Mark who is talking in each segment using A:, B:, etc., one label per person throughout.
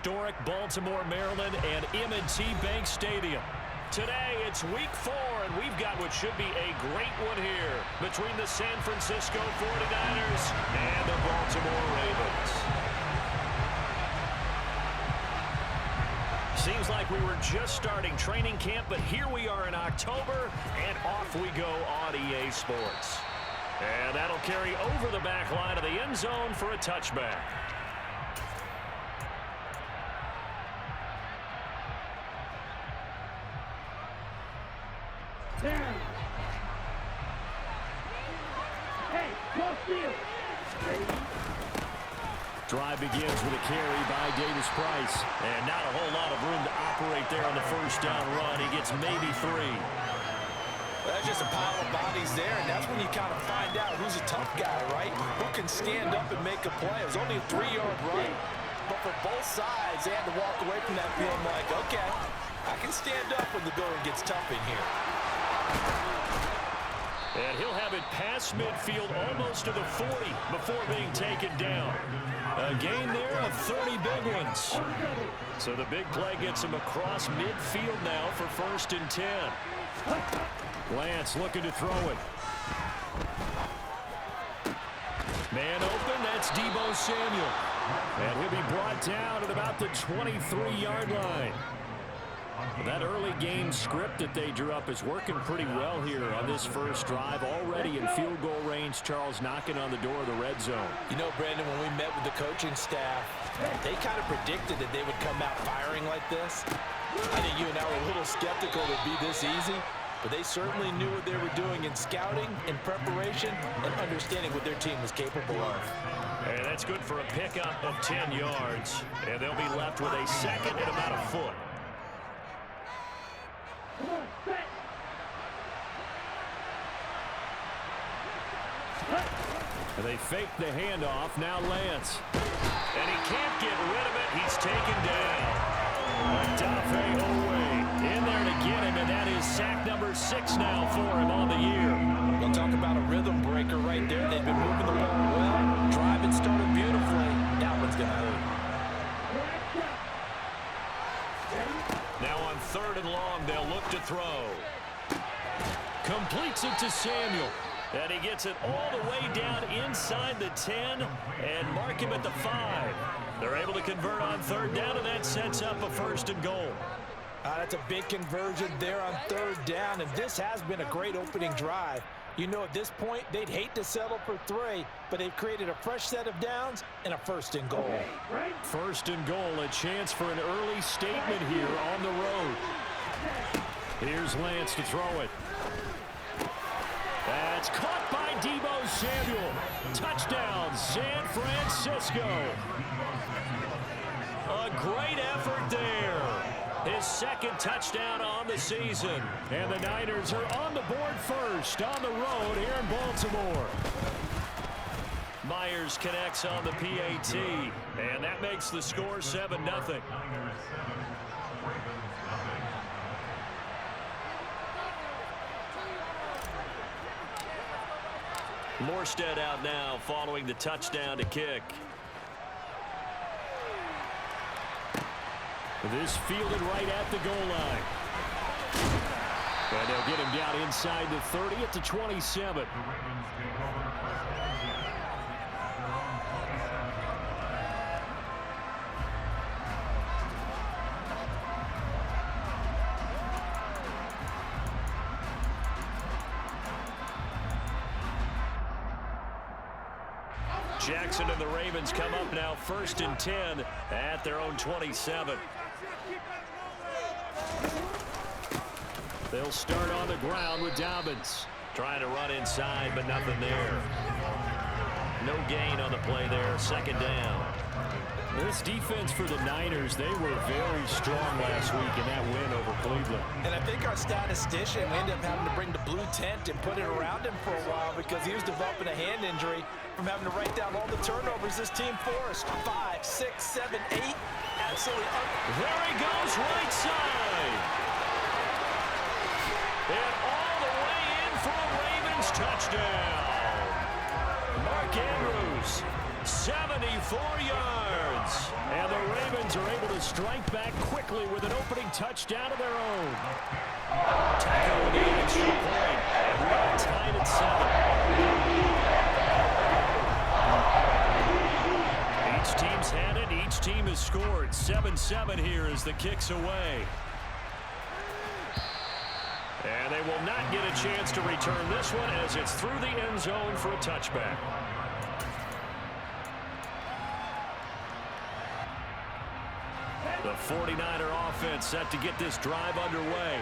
A: historic Baltimore, Maryland, and M&T Bank Stadium. Today, it's week 4, and we've got what should be a great one here between the San Francisco 49ers and the Baltimore Ravens. Seems like we were just starting training camp, but here we are in October, and off we go on EA Sports. And that'll carry over the back line of the end zone for a touchback. Drive begins with a carry by Davis Price. And not a whole lot of room to operate there on the first down run. He gets maybe 3.
B: That's just a pile of bodies there, and that's when you kind of find out who's a tough guy, right? Who can stand up and make a play. It was only a 3-yard run. But for both sides, they had to walk away from that feeling like, okay, I can stand up when the going gets tough in here.
A: And he'll have it past midfield almost to the 40 before being taken down. A gain there of 30 big ones. So the big play gets him across midfield now for 1st and 10. Lance looking to throw it. Man open, that's Deebo Samuel. And he'll be brought down at about the 23-yard line. That early game script that they drew up is working pretty well here on this first drive. Already in field goal range, Charles knocking on the door of the red zone.
B: You know, Brandon, when we met with the coaching staff, they kind of predicted that they would come out firing like this. I think you and I were a little skeptical it would be this easy, but they certainly knew what they were doing in scouting, in preparation, and understanding what their team was capable of.
A: And that's good for a pickup of 10 yards. And they'll be left with a second and about a foot. And they fake the handoff. Now Lance. And he can't get rid of it. He's taken down. Odafe Oweh in there to get him, and that is sack number 6 now for him on the year.
B: We'll talk about a rhythm breaker right there. They've been moving the ball well. Driving started beautifully. That one's going to hurt.
A: Now on 3rd and long, they'll look to throw. Completes it to Samuel. And he gets it all the way down inside the 10 and mark him at the 5. They're able to convert on 3rd down, and that sets up a 1st and goal.
B: That's a big conversion there on 3rd down, and this has been a great opening drive. You know, at this point, they'd hate to settle for 3, but they've created a fresh set of downs and a 1st and goal.
A: 1st and goal, a chance for an early statement here on the road. Here's Lance to throw it. That's caught by Deebo Samuel. Touchdown, San Francisco. A great effort there. His 2nd touchdown on the season. And the Niners are on the board first on the road here in Baltimore. Myers connects on the PAT. And that makes the score 7-0. Morstead out now following the touchdown to kick. This fielded right at the goal line. And they'll get him down inside the 30 at the 27. Jackson and the Ravens come up now 1st and 10 at their own 27. They'll start on the ground with Dobbins. Trying to run inside, but nothing there. No gain on the play there. 2nd down. This defense for the Niners, they were very strong last week in that win over Cleveland.
B: And I think our statistician ended up having to bring the blue tent and put it around him for a while because he was developing a hand injury from having to write down all the turnovers this team forced. 5, 6, 7, 8. Absolutely.
A: There he goes, right side. And all the way in for a Ravens touchdown. Mark Andrews. 74 yards. And the Ravens are able to strike back quickly with an opening touchdown of their own. Tackle the extra point. And we are tied at 7. Each team's had it. Each team has scored. 7-7 here as the kick's away. And they will not get a chance to return this one as it's through the end zone for a touchback. The 49er offense set to get this drive underway.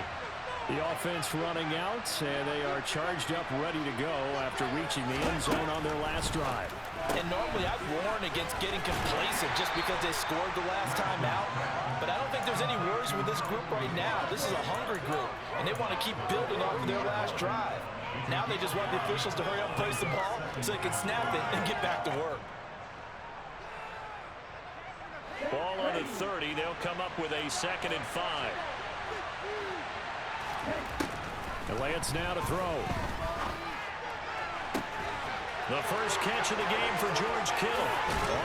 A: The offense running out, and they are charged up, ready to go after reaching the end zone on their last drive.
B: And normally I'd warn against getting complacent just because they scored the last time out. But I don't think there's any worries with this group right now. This is a hungry group, and they want to keep building off of their last drive. Now they just want the officials to hurry up and place the ball so they can snap it and get back to work.
A: Ball on the 30. They'll come up with a 2nd and 5. The Lance now to throw. The first catch of the game for George Kittle.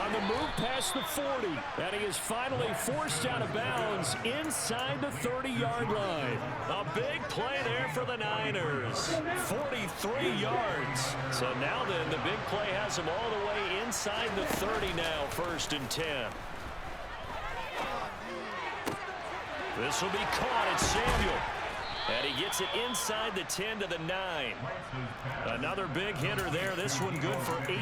A: On the move past the 40. And he is finally forced out of bounds inside the 30-yard line. A big play there for the Niners. 43 yards. So now then, the big play has him all the way inside the 30 now, 1st and 10. This will be caught at Samuel. And he gets it inside the 10 to the 9. Another big hitter there. This one good for 18.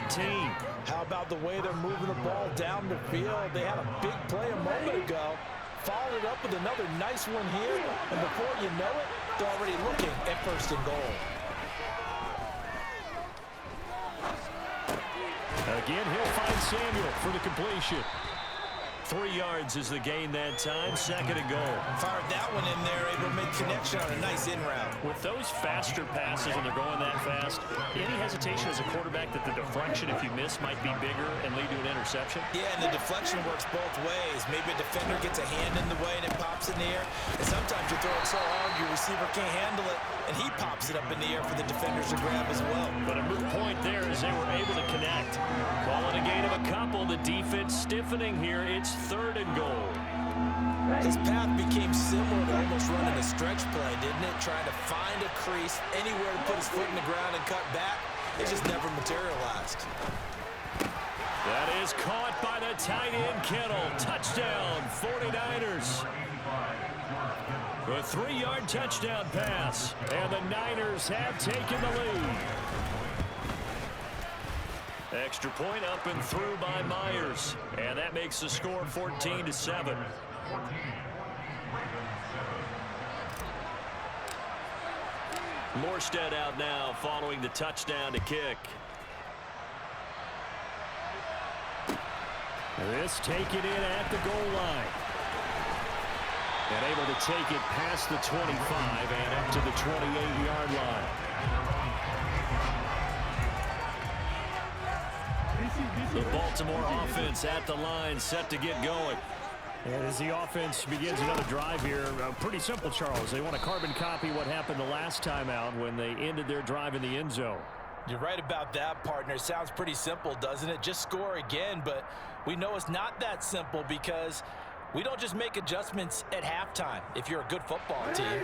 B: How about the way they're moving the ball down the field? They had a big play a moment ago. Followed it up with another nice one here. And before you know it, they're already looking at 1st and goal.
A: Again, he'll find Samuel for the completion. 3 yards is the gain that time. 2nd and goal.
B: Fired that one in there, able to make connection on a nice in route.
A: With those faster passes when they're going that fast, any hesitation as a quarterback that the deflection, if you miss, might be bigger and lead to an interception?
B: Yeah, and the deflection works both ways. Maybe a defender gets a hand in the way and it pops in the air. And sometimes you throw it so hard your receiver can't handle it, and he pops it up in the air for the defenders to grab as well.
A: But a moot point there as they were able to connect. Call it a gain of a couple. The defense stiffening here. It's 3rd and goal.
B: His path became similar to almost running a stretch play, didn't it? Trying to find a crease, anywhere to put his foot in the ground and cut back. It just never materialized.
A: That is caught by the tight end, Kittle. Touchdown, 49ers. A 3-yard touchdown pass, and the Niners have taken the lead. Extra point up and through by Myers, and that makes the score 14-7. Morstead out now following the touchdown to kick. This taken in at the goal line. And able to take it past the 25 and up to the 28-yard line. The Baltimore offense at the line, set to get going. And as the offense begins another drive here, pretty simple, Charles. They want to carbon copy what happened the last time out when they ended their drive in the end zone.
B: You're right about that, partner. Sounds pretty simple, doesn't it? Just score again, but we know it's not that simple because we don't just make adjustments at halftime if you're a good football team.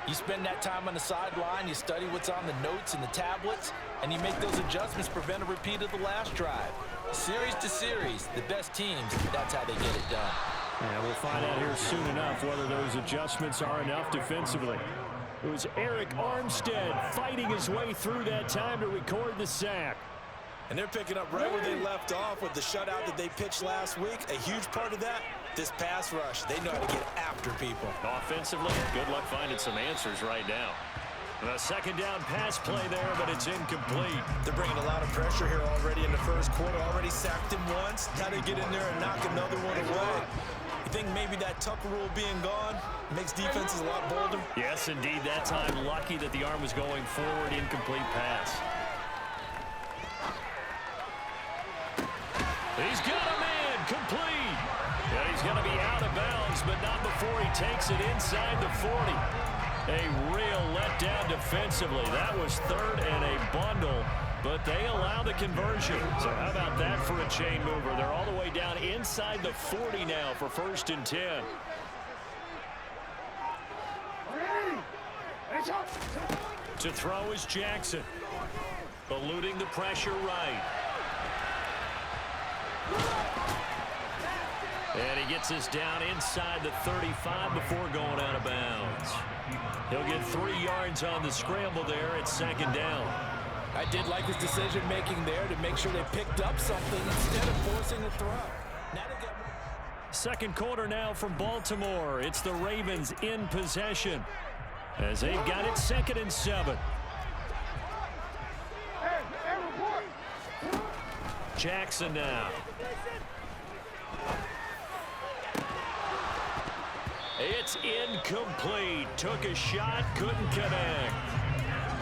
B: You spend that time on the sideline, you study what's on the notes and the tablets, and you make those adjustments, prevent a repeat of the last drive. Series to series, the best teams, that's how they get it done.
A: And we'll find out here soon enough whether those adjustments are enough defensively. It was Eric Armstead fighting his way through that time to record the sack.
B: And they're picking up right where they left off with the shutout that they pitched last week. A huge part of that, this pass rush. They know how to get after people.
A: Offensively, good luck finding some answers right now. A 2nd down pass play there, but it's incomplete.
B: They're bringing a lot of pressure here already in the first quarter. Already sacked him once. Now they get in there and knock another one away. You think maybe that Tucker rule being gone makes defenses a lot bolder?
A: Yes, indeed. That time, lucky that the arm was going forward. Incomplete pass. He's got a man. Complete. And he's going to be out of bounds, but not before he takes it inside the 40. A real letdown defensively. That was 3rd and a bundle. but they allow the conversion. So how about that for a chain mover? They're all the way down inside the 40 now for 1st and 10. To throw is Jackson. Eluding the pressure right. And he gets us down inside the 35 before going out of bounds. He'll get 3 yards on the scramble there at 2nd down.
B: I did like his decision-making there to make sure they picked up something instead of forcing a throw. Now they get...
A: Second quarter now from Baltimore. It's the Ravens in possession as they've got it 2nd and 7. Jackson now. It's incomplete. Took a shot, couldn't connect.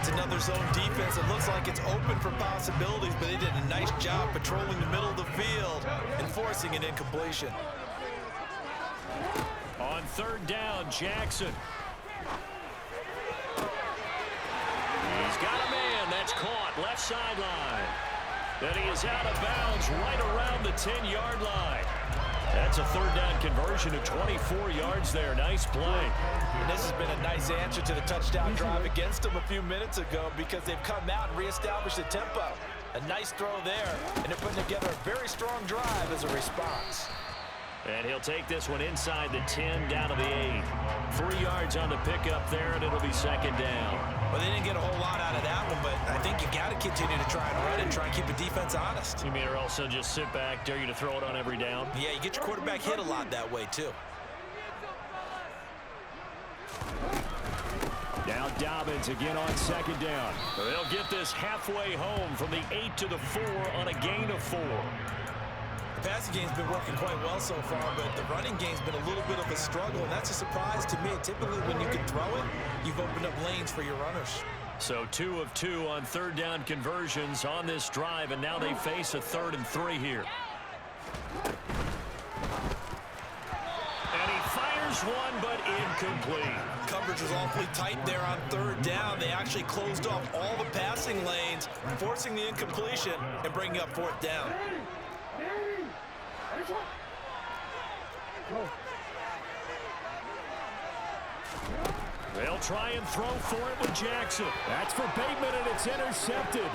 B: It's another zone defense. It looks like it's open for possibilities, but they did a nice job patrolling the middle of the field and forcing an incompletion.
A: On 3rd down, Jackson. He's got a man. That's caught. Left sideline. And he is out of bounds right around the 10-yard line. That's a 3rd down conversion of 24 yards there. Nice play.
B: And this has been a nice answer to the touchdown drive against them a few minutes ago because they've come out and reestablished the tempo. A nice throw there, and they're putting together a very strong drive as a response.
A: And he'll take this one inside the 10, down to the 8. 3 yards on the pickup there, and it'll be 2nd down.
B: Well, they didn't get a whole lot out of that one, but I think you got to continue to try and run it, try and keep the defense honest.
A: You mean or also just sit back, dare you to throw it on every down?
B: Yeah, you get your quarterback hit a lot that way, too.
A: Now Dobbins again on 2nd down. They'll get this halfway home from the 8 to the 4 on a gain of 4.
B: The passing game's been working quite well so far, but the running game's been a little bit of a struggle, and that's a surprise to me. Typically, when you can throw it, you've opened up lanes for your runners.
A: So 2 of 2 on 3rd down conversions on this drive, and now they face a 3rd and 3 here. And he fires one, but incomplete.
B: Coverage was awfully tight there on 3rd down. They actually closed off all the passing lanes, forcing the incompletion and bringing up 4th down.
A: They'll try and throw for it with Jackson. That's for Bateman, and it's intercepted.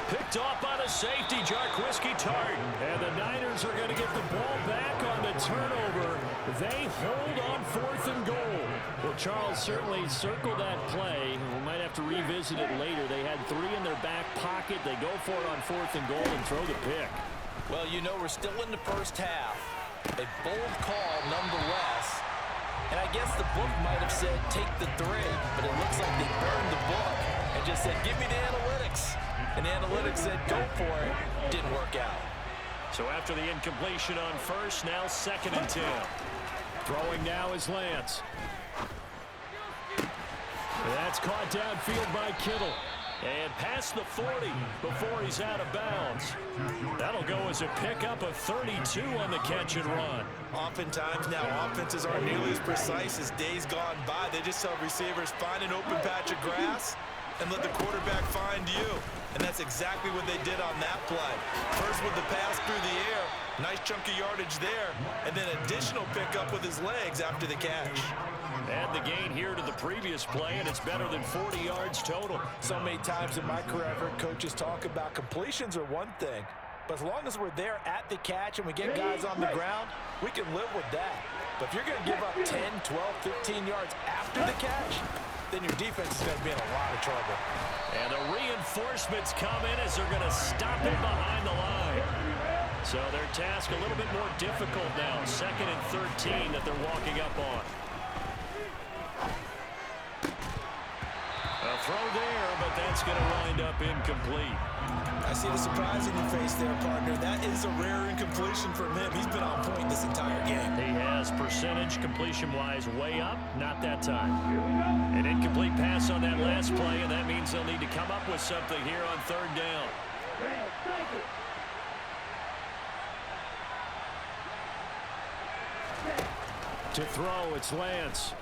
A: Picked off by the safety, Jarquiski Tartt. And the Niners are going to get the ball back on the turnover. They hold on 4th and goal. Well, Charles certainly circled that play. We might have to revisit it later. They had 3 in their back pocket. They go for it on 4th and goal and throw the pick.
B: Well, you know, we're still in the first half. A bold call nonetheless. And I guess the book might have said take the 3, but it looks like they burned the book and just said give me the analytics. And the analytics said go for it. Didn't work out.
A: So after the incompletion on 1st, now 2nd and 10. Throwing now is Lance. That's caught downfield by Kittle. And past the 40 before he's out of bounds. That'll go as a pickup of 32 on the catch and run.
B: Oftentimes now offenses aren't nearly as precise as days gone by. They just tell receivers find an open patch of grass and let the quarterback find you. And that's exactly what they did on that play. First with the pass through the air, nice chunk of yardage there, and then additional pickup with his legs after the catch.
A: Add the gain here to the previous play, and it's better than 40 yards total.
B: So many times in my career, I've heard coaches talk about completions are one thing, but as long as we're there at the catch and we get guys on the ground, we can live with that. But if you're going to give up 10, 12, 15 yards after the catch, then your defense is going to be in a lot of trouble.
A: And the reinforcements come in as they're going to stop him behind the line. So their task a little bit more difficult now. 2nd and 13 that they're walking up on. A throw there, but that's going to wind up incomplete.
B: I see the surprise in your face there, partner. That is a rare incompletion from him. He's been on point this entire game.
A: He has percentage completion-wise way up, not that time. An incomplete pass on that last play, and that means they'll need to come up with something here on 3rd down. To throw, it's Lance.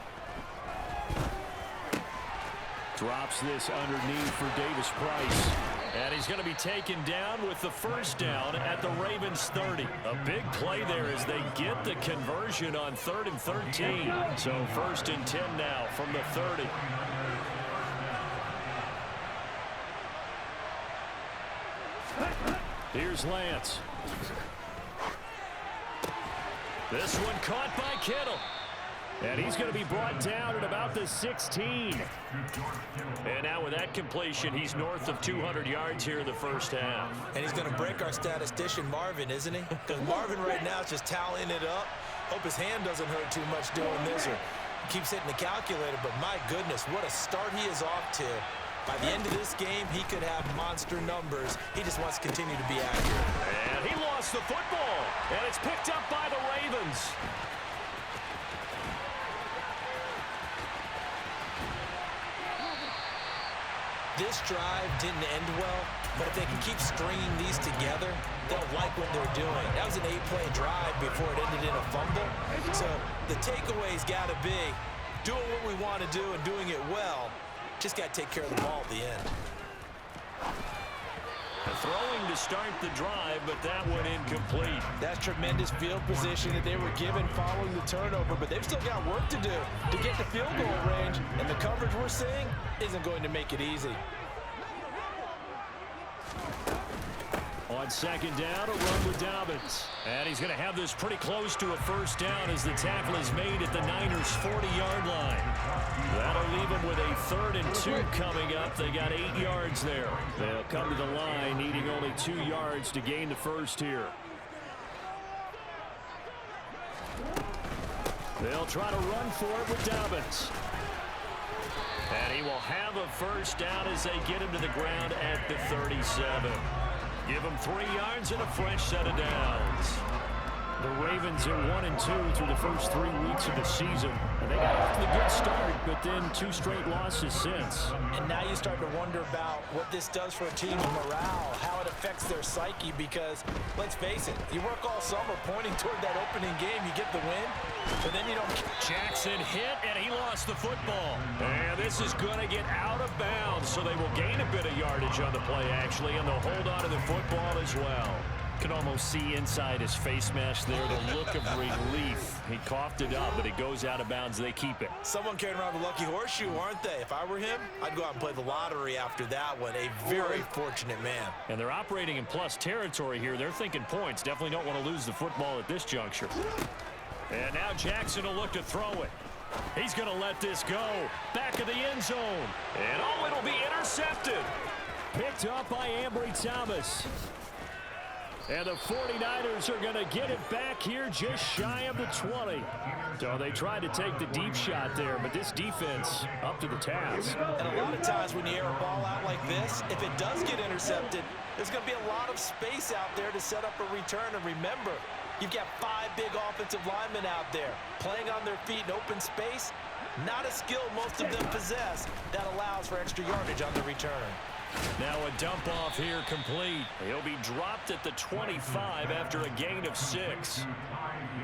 A: Drops this underneath for Davis Price. And he's going to be taken down with the first down at the Ravens 30. A big play there as they get the conversion on 3rd and 13. So 1st and 10 now from the 30. Here's Lance. This one caught by Kittle. And he's going to be brought down at about the 16. And now with that completion, he's north of 200 yards here in the first half.
B: And he's going to break our statistician Marvin, isn't he? Because Marvin right now is just tallying it up. Hope his hand doesn't hurt too much doing this or keeps hitting the calculator. But my goodness, what a start he is off to. By the end of this game, he could have monster numbers. He just wants to continue to be accurate.
A: And he lost the football. And it's picked up by the Ravens.
B: This drive didn't end well, but if they can keep stringing these together, they'll like what they're doing. That was an 8-play drive before it ended in a fumble. So the takeaway's got to be doing what we want to do and doing it well. Just got to take care of the ball at the end.
A: Throwing to start the drive, but that one incomplete.
B: That's tremendous field position that they were given following the turnover, but they've still got work to do to get to field goal range, and the coverage we're seeing isn't going to make it easy.
A: On 2nd down, a run with Dobbins. And he's going to have this pretty close to a first down as the tackle is made at the Niners' 40-yard line. That'll leave them with a 3rd and 2 coming up. They got 8 yards there. They'll come to the line needing only 2 yards to gain the first here. They'll try to run for it with Dobbins. And he will have a first down as they get him to the ground at the 37. Give them 3 yards and a fresh set of downs. The Ravens are 1-2 through the first 3 weeks of the season. And they got off to the good start, but then 2 straight losses since.
B: And now you start to wonder about what this does for a team's morale, how it affects their psyche, because, let's face it, you work all summer pointing toward that opening game, you get the win, but then you don't.
A: Jackson hit, and he lost the football. And this is going to get out of bounds, so they will gain a bit of yardage on the play, actually, and they'll hold on to the football as well. Can almost see inside his face mask there the look of relief. He coughed it up, but it goes out of bounds. They keep it.
B: Someone carrying around the lucky horseshoe, aren't they? If I were him, I'd go out and play the lottery after that one. A very fortunate man.
A: And they're operating in plus territory here. They're thinking points. Definitely don't want to lose the football at this juncture. And now Jackson will look to throw it. He's going to let this go. Back of the end zone. And oh, it'll be intercepted. Picked up by Ambry Thomas. And the 49ers are going to get it back here just shy of the 20. So they tried to take the deep shot there, but this defense up to the task.
B: And a lot of times when you air a ball out like this, if it does get intercepted, there's going to be a lot of space out there to set up a return. And remember, you've got 5 big offensive linemen out there playing on their feet in open space. Not a skill most of them possess that allows for extra yardage on the return.
A: Now a dump off here complete. He'll be dropped at the 25 after a gain of 6.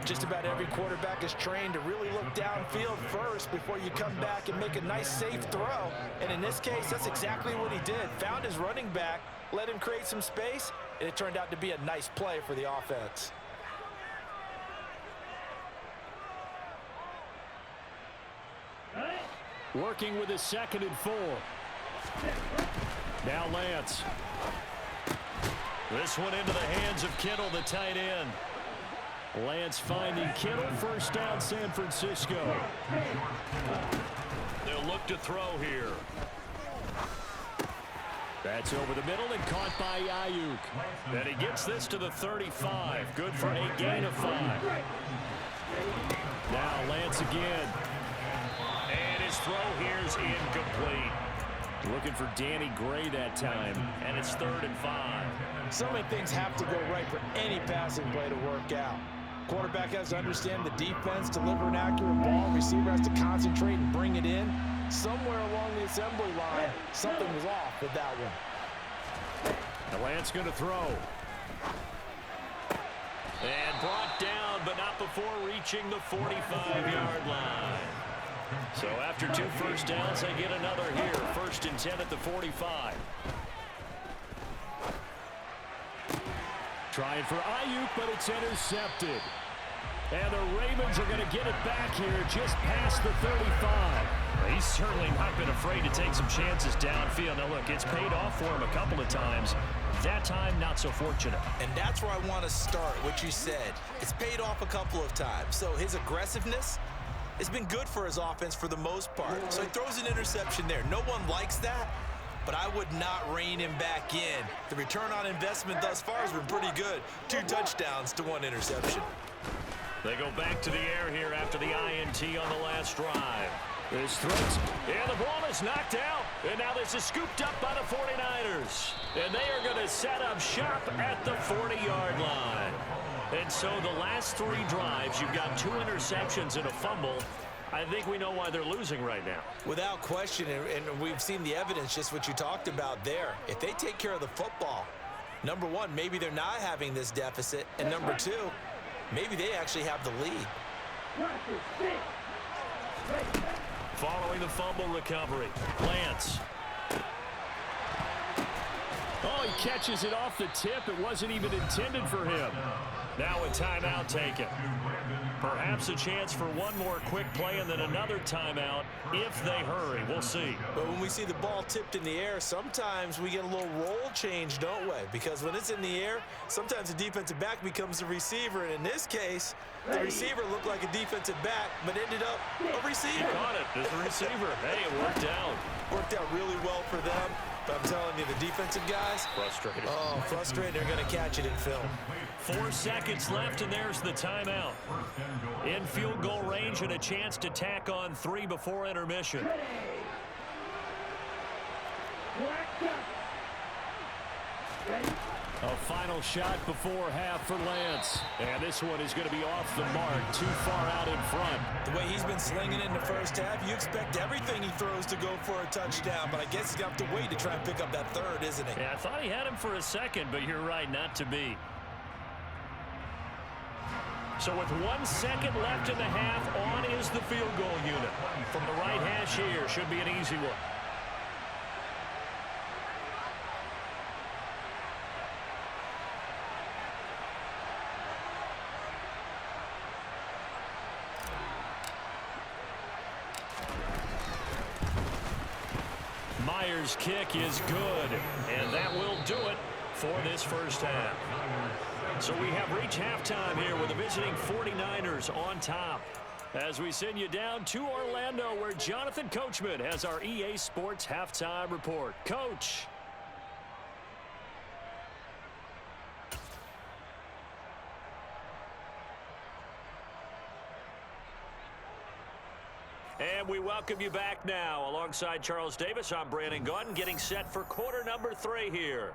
B: Just about every quarterback is trained to really look downfield first before you come back and make a nice safe throw. And in this case, that's exactly what he did. Found his running back, let him create some space, and it turned out to be a nice play for the offense.
A: Working with his 2nd and 4. Now Lance. This one into the hands of Kittle, the tight end. Lance finding Kittle, first down San Francisco. They'll look to throw here. That's over the middle and caught by Ayuk. And he gets this to the 35. Good for a gain of 5. Now Lance again. And his throw here's incomplete. Looking for Danny Gray that time, and it's 3rd and 5.
B: So many things have to go right for any passing play to work out. Quarterback has to understand the defense, deliver an accurate ball. Receiver has to concentrate and bring it in. Somewhere along the assembly line, something was off with that one.
A: The Lance going to throw. And brought down, but not before reaching the 45-yard line. So after 2 first downs, they get another here. 1st and 10 at the 45. Trying for Ayuk, but it's intercepted. And the Ravens are going to get it back here just past the 35.
C: He's certainly not been afraid to take some chances downfield. Now, look, it's paid off for him a couple of times. That time, not so fortunate.
B: And that's where I want to start, what you said. It's paid off a couple of times. So his aggressiveness has been good for his offense for the most part. So he throws an interception there. No one likes that, but I would not rein him back in. The return on investment thus far has been pretty good. 2 touchdowns to 1 interception.
A: They go back to the air here after the INT on the last drive. This throws, and the ball is knocked out. And now this is scooped up by the 49ers. And they are going to set up shop at the 40-yard line. And so the last 3 drives, you've got 2 interceptions and a fumble. I think we know why they're losing right now.
B: Without question, and we've seen the evidence, just what you talked about there. If they take care of the football, number one, maybe they're not having this deficit. And number 2, maybe they actually have the lead.
A: Following the fumble recovery, Lance. Oh, he catches it off the tip. It wasn't even intended for him. Now a timeout taken. Perhaps a chance for one more quick play and then another timeout if they hurry. We'll see.
B: But when we see the ball tipped in the air, sometimes we get a little role change, don't we? Because when it's in the air, sometimes the defensive back becomes the receiver. And in this case, the receiver looked like a defensive back, but ended up a receiver.
A: He caught it as a receiver. Hey, it worked out.
B: Worked out really well for them. But I'm telling you, the defensive guys,
A: frustrated.
B: Oh, frustrated. They're going to catch it in film.
A: 4 seconds left, and there's the timeout. In field goal range and a chance to tack on 3 before intermission. A final shot before half for Lance. And this one is going to be off the mark, too far out in front.
B: The way he's been slinging in the first half, you expect everything he throws to go for a touchdown. But I guess he's going to have to wait to try and pick up that 3rd, isn't he?
A: Yeah, I thought he had him for a second, but you're right, not to be. So with 1 second left in the half, on is the field goal unit. From the right hash here, should be an easy one. Myers' kick is good, and that will do it for this first half. So we have reached halftime here with the visiting 49ers on top. As we send you down to Orlando, where Jonathan Coachman has our EA Sports halftime report. Coach. And we welcome you back now. Alongside Charles Davis, I'm Brandon Gaudin, getting set for quarter number 3 here.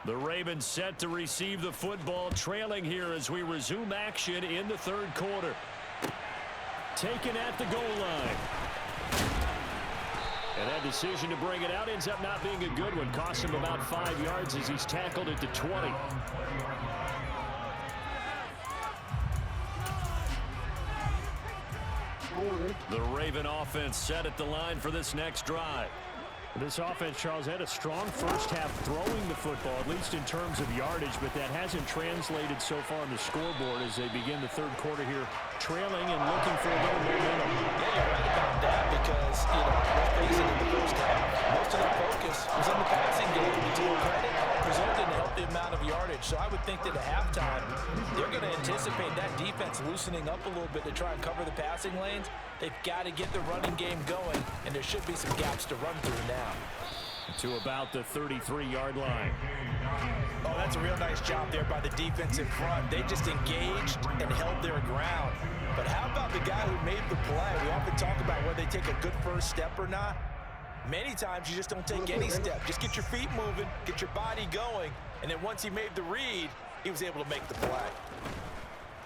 A: The Ravens set to receive the football, trailing here as we resume action in the 3rd quarter. Taken at the goal line. And that decision to bring it out ends up not being a good one. Cost him about 5 yards as he's tackled at the 20. The Raven offense set at the line for this next drive. This offense, Charles, had a strong first half throwing the football, at least in terms of yardage, but that hasn't translated so far on the scoreboard as they begin the 3rd quarter here, trailing and looking for a little momentum.
B: Yeah, you're right about that because, let's face it, in the first half, most of their focus was in the passing game. And to their credit, resulted in a healthy amount of yardage. So I would think that at halftime, they're going to anticipate that defense loosening up a little bit to try and cover the passing lanes. They've got to get the running game going, and there should be some gaps to run through now.
A: To about the 33-yard line.
B: Oh, that's a real nice job there by the defense in front. They just engaged and held their ground. But how about the guy who made the play? We often talk about whether they take a good first step or not. Many times you just don't take any step. Just get your feet moving, get your body going, and then once he made the read, he was able to make the play.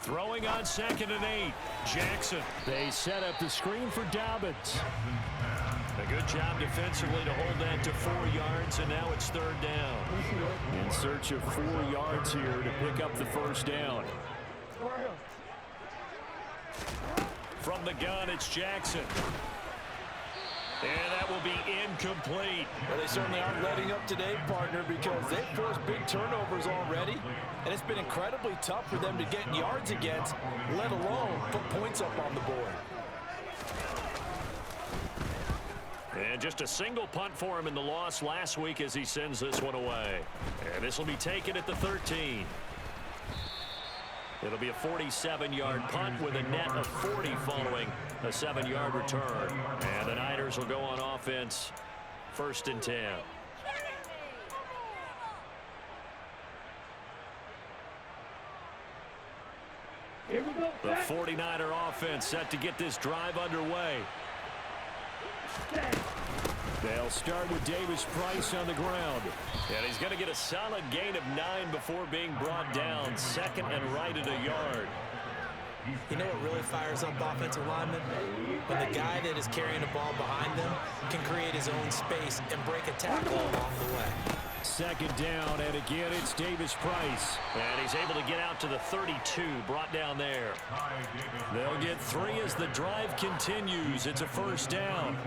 A: Throwing on 2nd and 8. Jackson. They set up the screen for Dobbins. A good job defensively to hold that to 4 yards, and now it's 3rd down. In search of 4 yards here to pick up the first down.
C: From the gun, it's Jackson. And that will be incomplete.
B: Well, they certainly aren't letting up today, partner, because they've forced big turnovers already, and it's been incredibly tough for them to get yards against, let alone put points up on the board.
C: And just a single punt for him in the loss last week as he sends this one away. And this will be taken at the 13. It'll be a 47-yard punt with a net of 40 following a 7-yard return. And the Niners will go on offense, 1st and 10. The 49er offense set to get this drive underway.
A: They'll start with Davis Price on the ground.
C: And he's going to get a solid gain of 9 before being brought down. 2nd and right at a yard.
B: You know what really fires up offensive linemen? When the guy that is carrying the ball behind them can create his own space and break a tackle along the way.
A: 2nd down, and again it's Davis Price.
C: And he's able to get out to the 32, brought down there.
A: They'll get 3 as the drive continues. It's a 1st down.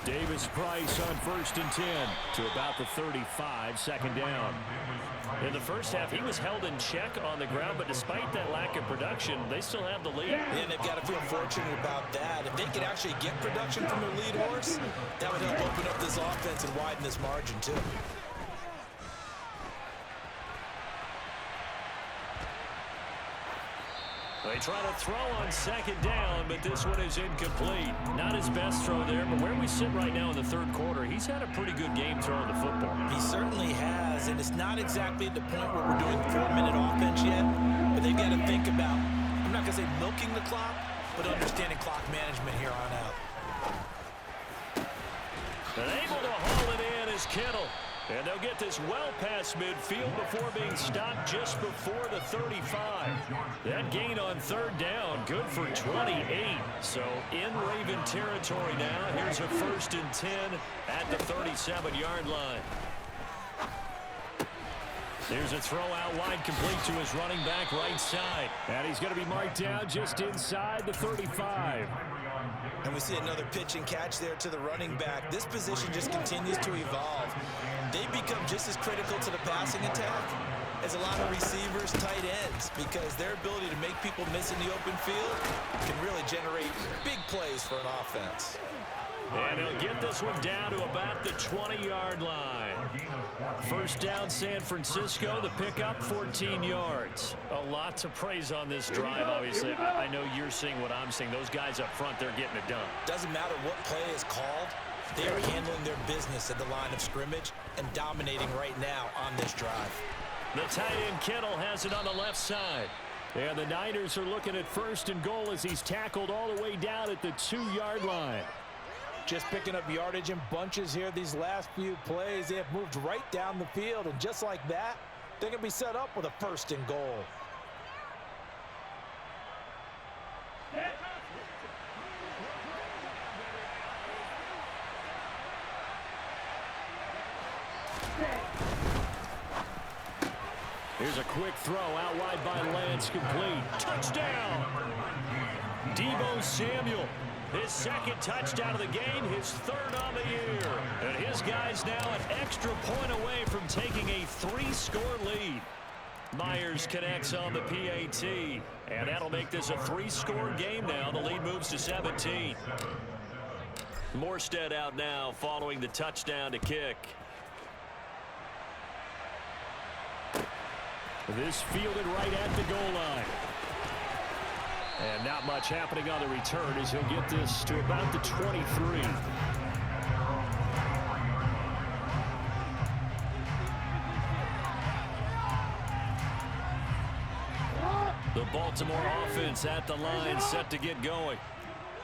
A: Davis Price on 1st and 10 to about the 35, 2nd down.
C: In the first half, he was held in check on the ground, but despite that lack of production, they still have the lead.
B: And they've got to feel fortunate about that. If they could actually get production from their lead horse, that would help open up this offense and widen this margin too.
C: They try to throw on 2nd down, but this one is incomplete. Not his best throw there, but where we sit right now in the 3rd quarter, he's had a pretty good game throwing the football.
B: He certainly has, and it's not exactly at the point where we're doing 4-minute offense yet, but they've got to think about, I'm not going to say milking the clock, but understanding clock management here on out.
C: And able to haul it in is Kittle. And they'll get this well past midfield before being stopped just before the 35. That gain on 3rd down, good for 28. So in Raven territory now. Here's a 1st and 10 at the 37-yard line. There's a throw out wide, complete to his running back right side.
A: And he's going to be marked down just inside the 35.
B: And we see another pitch and catch there to the running back. This position just continues to evolve. They become just as critical to the passing attack as a lot of receivers, tight ends, because their ability to make people miss in the open field can really generate big plays for an offense.
C: And he'll get this one down to about the 20-yard line. 1st down, San Francisco. The pickup, 14 yards. A lot to praise on this drive, obviously. I know you're seeing what I'm seeing. Those guys up front, they're getting it done.
B: Doesn't matter what play is called. They are handling their business at the line of scrimmage and dominating right now on this drive.
C: The tight end Kittle has it on the left side.
A: And the Niners are looking at 1st and goal as he's tackled all the way down at the 2-yard line.
B: Just picking up yardage in bunches here these last few plays. They have moved right down the field, and just like that, they're going to be set up with a 1st and goal.
A: Here's a quick throw out wide by Lance, complete.
C: Touchdown! Deebo Samuel. His 2nd touchdown of the game, his 3rd on the year. And his guys now an extra point away from taking a 3-score lead. Myers connects on the PAT. And that'll make this a 3-score game now. The lead moves to 17. Morstead out now following the touchdown to kick.
A: This fielded right at the goal line. And not much happening on the return as he'll get this to about the 23.
C: The Baltimore offense at the line, set to get going.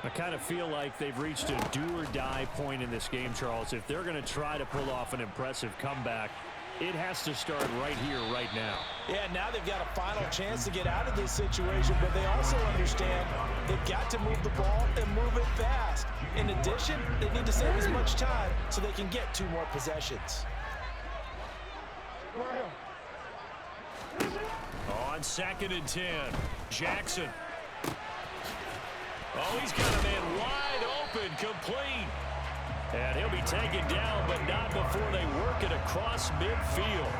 A: I kind of feel like they've reached a do-or-die point in this game, Charles. If they're going to try to pull off an impressive comeback, it has to start right here, right now.
B: Yeah, now they've got a final chance to get out of this situation, but they also understand they've got to move the ball and move it fast. In addition, they need to save as much time so they can get 2 more possessions.
C: on 2nd and 10. Jackson. Oh, he's got a man wide open, complete. And he'll be taken down, but not before they work it across midfield.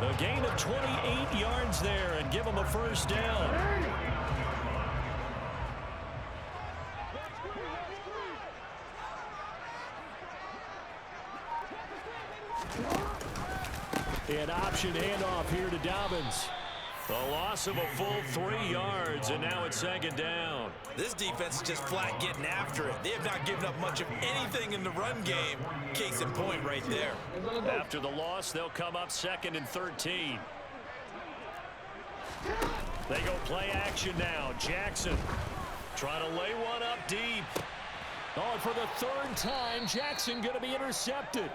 C: A gain of 28 yards there and give them a first down. An option handoff here to Dobbins. The loss of a full 3 yards, and now it's 2nd down.
B: This defense is just flat getting after it. They have not given up much of anything in the run game. Case in point right there.
C: After the loss, they'll come up 2nd and 13. They go play action now. Jackson trying to lay one up deep. Oh, and for the 3rd time, Jackson going to be intercepted.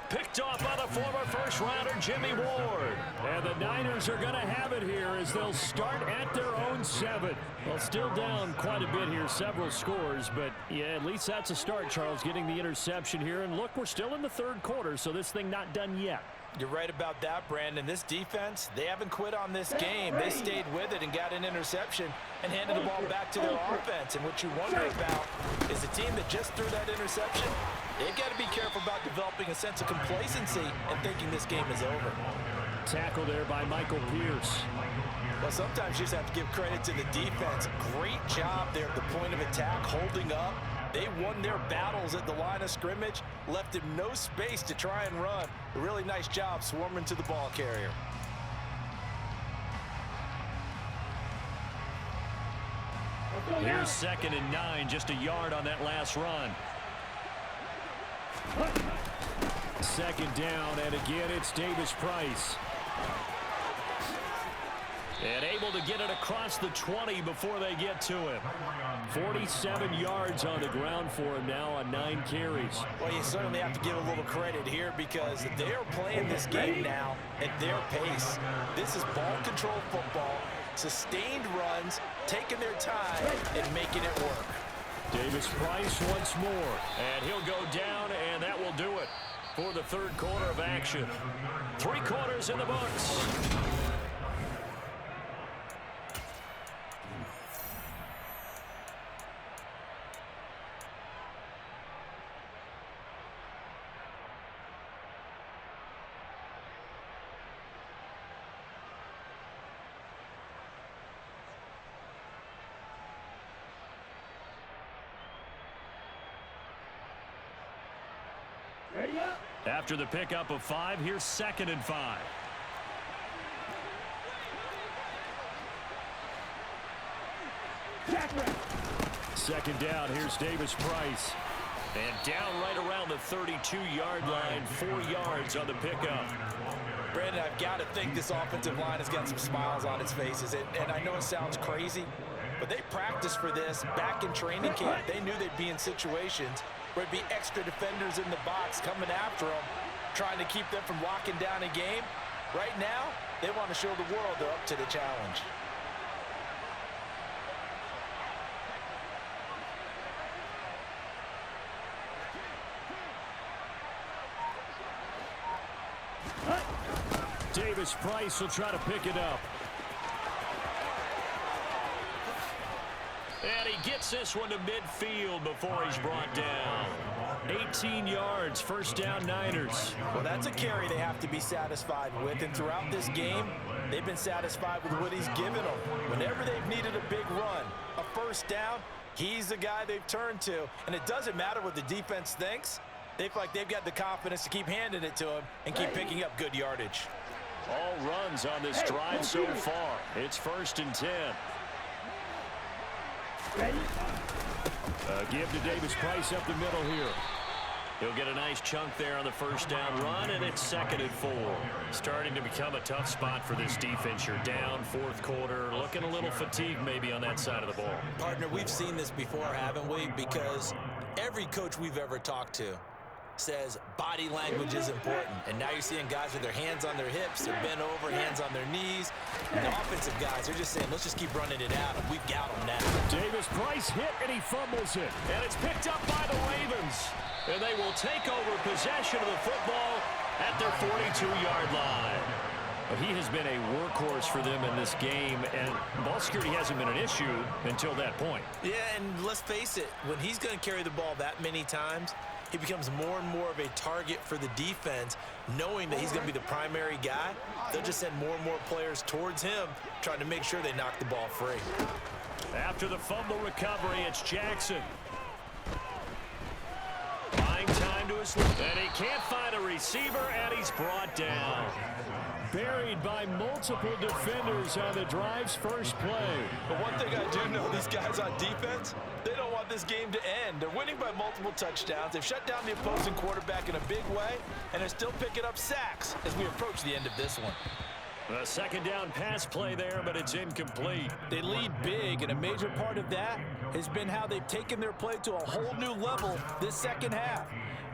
C: Picked off by the former first-rounder Jimmy Ward. And the Niners are going to have it here as they'll start at their own 7. Well, still down quite a bit here, several scores. But, yeah, at least that's a start, Charles, getting the interception here. And, look, we're still in the 3rd quarter, so this thing not done yet.
B: You're right about that, Brandon. This defense, they haven't quit on this game. They stayed with it and got an interception and handed the ball back to their offense. And what you wonder about is a team that just threw that interception, they've got to be careful about developing a sense of complacency and thinking this game is over.
A: Tackle there by Michael Pierce.
B: Well, sometimes you just have to give credit to the defense. Great job there at the point of attack, holding up. They won their battles at the line of scrimmage, left him no space to try and run. A really nice job swarming to the ball carrier.
C: Here's 2nd and 9, just a yard on that last run.
A: 2nd down, and again it's Davis Price.
C: And able to get it across the 20 before they get to him.
A: 47 yards on the ground for him now on 9 carries.
B: Well, you certainly have to give a little credit here because they are playing this game now at their pace. This is ball control football, sustained runs, taking their time and making it work.
A: Davis Price once more.
C: And he'll go down, and that will do it for the 3rd quarter of action. 3 quarters in the books. After the pickup of 5, here's 2nd and 5.
A: Second down, here's Davis Price.
C: And down right around the 32-yard line, 4 yards on the pickup.
B: Brandon, I've got to think this offensive line has got some smiles on its faces. And I know it sounds crazy, but they practiced for this back in training camp. They knew they'd be in situations where it'd be extra defenders in the box coming after them, trying to keep them from locking down a game. Right now, they want to show the world they're up to the challenge.
A: Davis Price will try to pick it up.
C: And he gets this one to midfield before he's brought down.
A: 18 yards, first down Niners.
B: Well, that's a carry they have to be satisfied with. And throughout this game, they've been satisfied with what he's given them. Whenever they've needed a big run, a first down, he's the guy they've turned to. And it doesn't matter what the defense thinks. They feel like they've got the confidence to keep handing it to him and keep picking up good yardage.
C: All runs on this drive so far. It's 1st and 10.
A: Give to Davis Price up the middle here.
C: He'll get a nice chunk there on the first down run, and it's 2nd and 4. Starting to become a tough spot for this defense. You're down 4th quarter, looking a little fatigued maybe on that side of the ball.
B: Partner, we've seen this before, haven't we? Because every coach we've ever talked to says body language is important. And now you're seeing guys with their hands on their hips, they're bent over, hands on their knees. And the offensive guys are just saying, let's just keep running it out, and we've got them now.
A: Davis Price hit, and he fumbles it.
C: And it's picked up by the Ravens. And they will take over possession of the football at their 42-yard line. Well, he has been a workhorse for them in this game, and ball security hasn't been an issue until that point.
B: Yeah, and let's face it, when he's going to carry the ball that many times, he becomes more and more of a target for the defense, knowing that he's going to be the primary guy. They'll just send more and more players towards him, trying to make sure they knock the ball free.
C: After the fumble recovery, it's Jackson. Buying time to his left, and he can't find a receiver, and he's brought down. Buried by multiple defenders on the drive's first play.
B: But one thing I do know, these guys on defense, they don't want this game to end. They're winning by multiple touchdowns. They've shut down the opposing quarterback in a big way, and they're still picking up sacks as we approach the end of this one.
C: A second down pass play there, but it's incomplete.
B: They lead big, and a major part of that has been how they've taken their play to a whole new level this second half.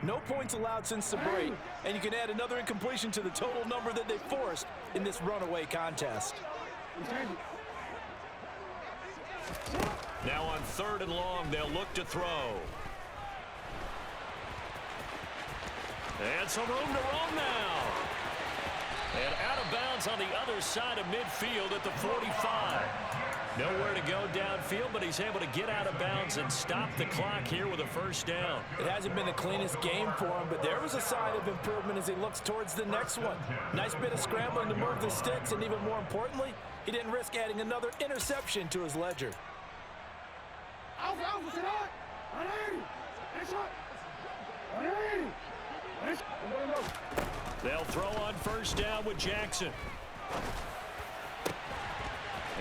B: No points allowed since the break, and you can add another incompletion to the total number that they forced in this runaway contest.
C: Now on 3rd and long, they'll look to throw. And some room to roam now. And out of bounds on the other side of midfield at the 45. Nowhere to go downfield, but he's able to get out of bounds and stop the clock here with a first down.
B: It hasn't been the cleanest game for him, but there was a sign of improvement as he looks towards the next one. Nice bit of scrambling to move the sticks, and even more importantly, he didn't risk adding another interception to his ledger.
C: They'll throw on first down with Jackson.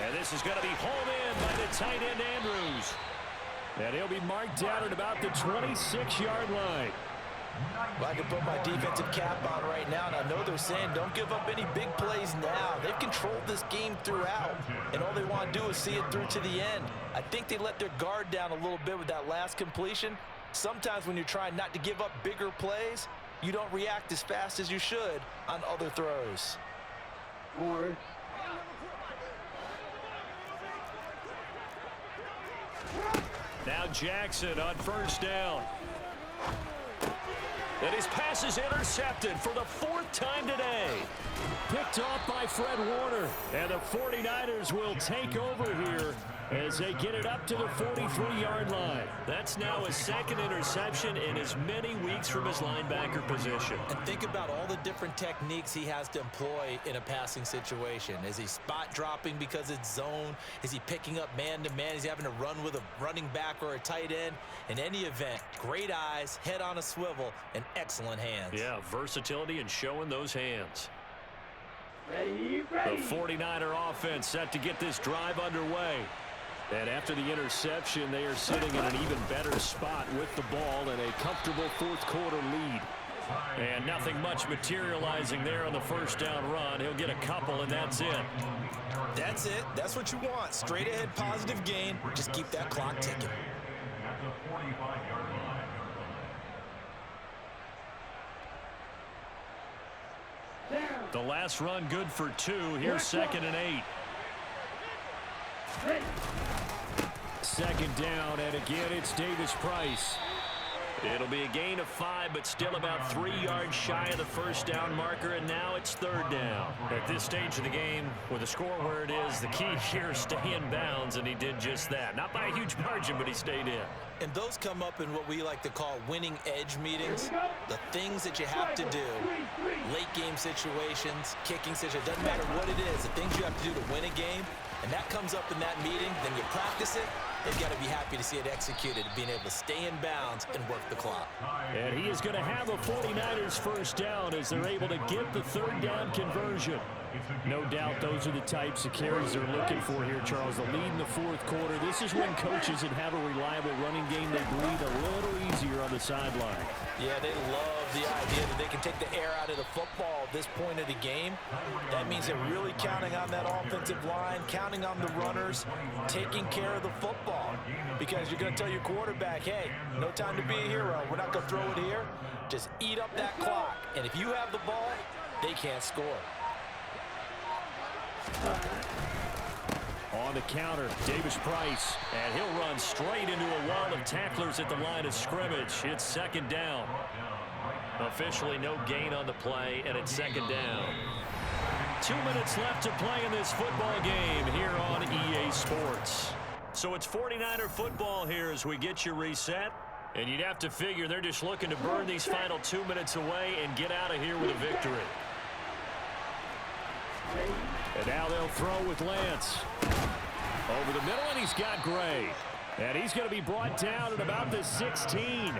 C: And this is going to be hauled in by the tight end Andrews. And he'll be marked down at about the 26-yard line.
B: Well, I can put my defensive cap on right now, and I know they're saying don't give up any big plays now. They've controlled this game throughout, and all they want to do is see it through to the end. I think they let their guard down a little bit with that last completion. Sometimes when you're trying not to give up bigger plays, you don't react as fast as you should on other throws.
C: Now Jackson on first down. And his pass is intercepted for the 4th time today. Picked off by Fred Warner. And the 49ers will take over here as they get it up to the 43-yard line. That's now his 2nd interception in as many weeks from his linebacker position.
B: And think about all the different techniques he has to employ in a passing situation. Is he spot dropping because it's zone? Is he picking up man-to-man? Is he having to run with a running back or a tight end? In any event, great eyes, head on a swivel, and excellent hands.
C: Yeah, versatility and showing those hands. The 49er offense set to get this drive underway. And after the interception, they are sitting in an even better spot with the ball and a comfortable 4th quarter lead. And nothing much materializing there on the first down run. He'll get a couple, and that's it.
B: That's it. That's what you want. Straight ahead positive gain. Just keep that clock ticking.
C: The last run good for 2. Here's 2nd and 8. 2nd down, and again it's Davis Price. It'll be a gain of 5, but still about 3 yards shy of the first down marker, and now it's 3rd down. At this stage of the game, with the score where it is, the key here is stay in bounds, and he did just that. Not by a huge margin, but he stayed in.
B: And those come up in what we like to call winning edge meetings. The things that you have to do, late game situations, kicking situations, doesn't matter what it is, the things you have to do to win a game, and that comes up in that meeting, then you practice it. They've got to be happy to see it executed, being able to stay in bounds and work the clock.
C: And he is going to have a 49ers first down as they're able to get the 3rd down conversion. No doubt those are the types of carries they're looking for here, Charles. The lead in the 4th quarter. This is when coaches that have a reliable running game, they breathe a little easier on the sideline.
B: Yeah, they love the idea that they can take the air out of the football at this point of the game. That means they're really counting on that offensive line, counting on the runners, taking care of the football. Because you're going to tell your quarterback, hey, no time to be a hero. We're not going to throw it here. Just eat up that clock. And if you have the ball, they can't score.
C: On the counter, Davis Price, and he'll run straight into a wall of tacklers at the line of scrimmage. It's 2nd down. Officially no gain on the play, and it's 2nd down. 2 minutes left to play in this football game here on EA Sports. So it's 49er football here as we get you reset. And you'd have to figure they're just looking to burn these final 2 minutes away and get out of here with a victory. And now they'll throw with Lance. Over the middle, and he's got Gray. And he's going to be brought down at about the 16.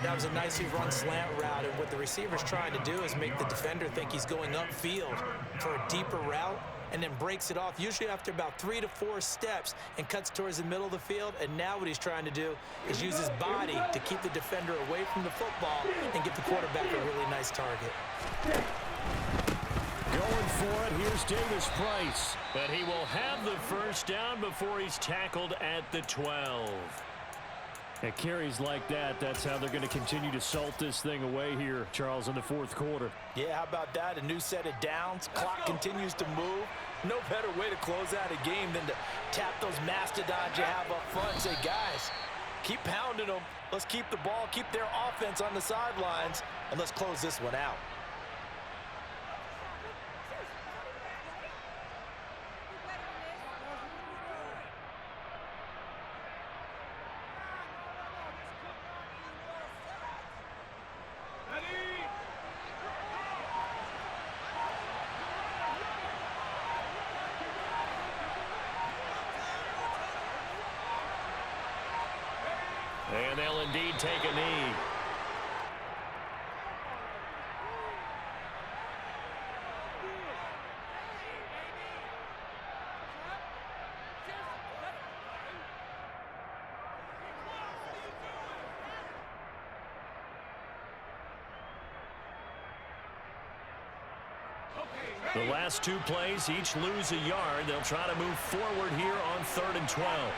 D: That was a nicely run slant route, and what the receiver's trying to do is make the defender think he's going upfield for a deeper route, and then breaks it off, usually after about 3 to 4 steps, and cuts towards the middle of the field. And now what he's trying to do is use his body to keep the defender away from the football and get the quarterback a really nice target.
C: Going for it, here's Davis Price. But he will have the first down before he's tackled at the 12. At carries like that, that's how they're going to continue to salt this thing away here, Charles, in the fourth quarter.
B: Yeah, how about that? A new set of downs. Clock continues to move. No better way to close out a game than to tap those mastodons you have up front and say, guys, keep pounding them. Let's keep the ball, keep their offense on the sidelines, and let's close this one out.
C: And they'll indeed take a knee. The last 2 plays each lose a yard. They'll try to move forward here on 3rd and 12.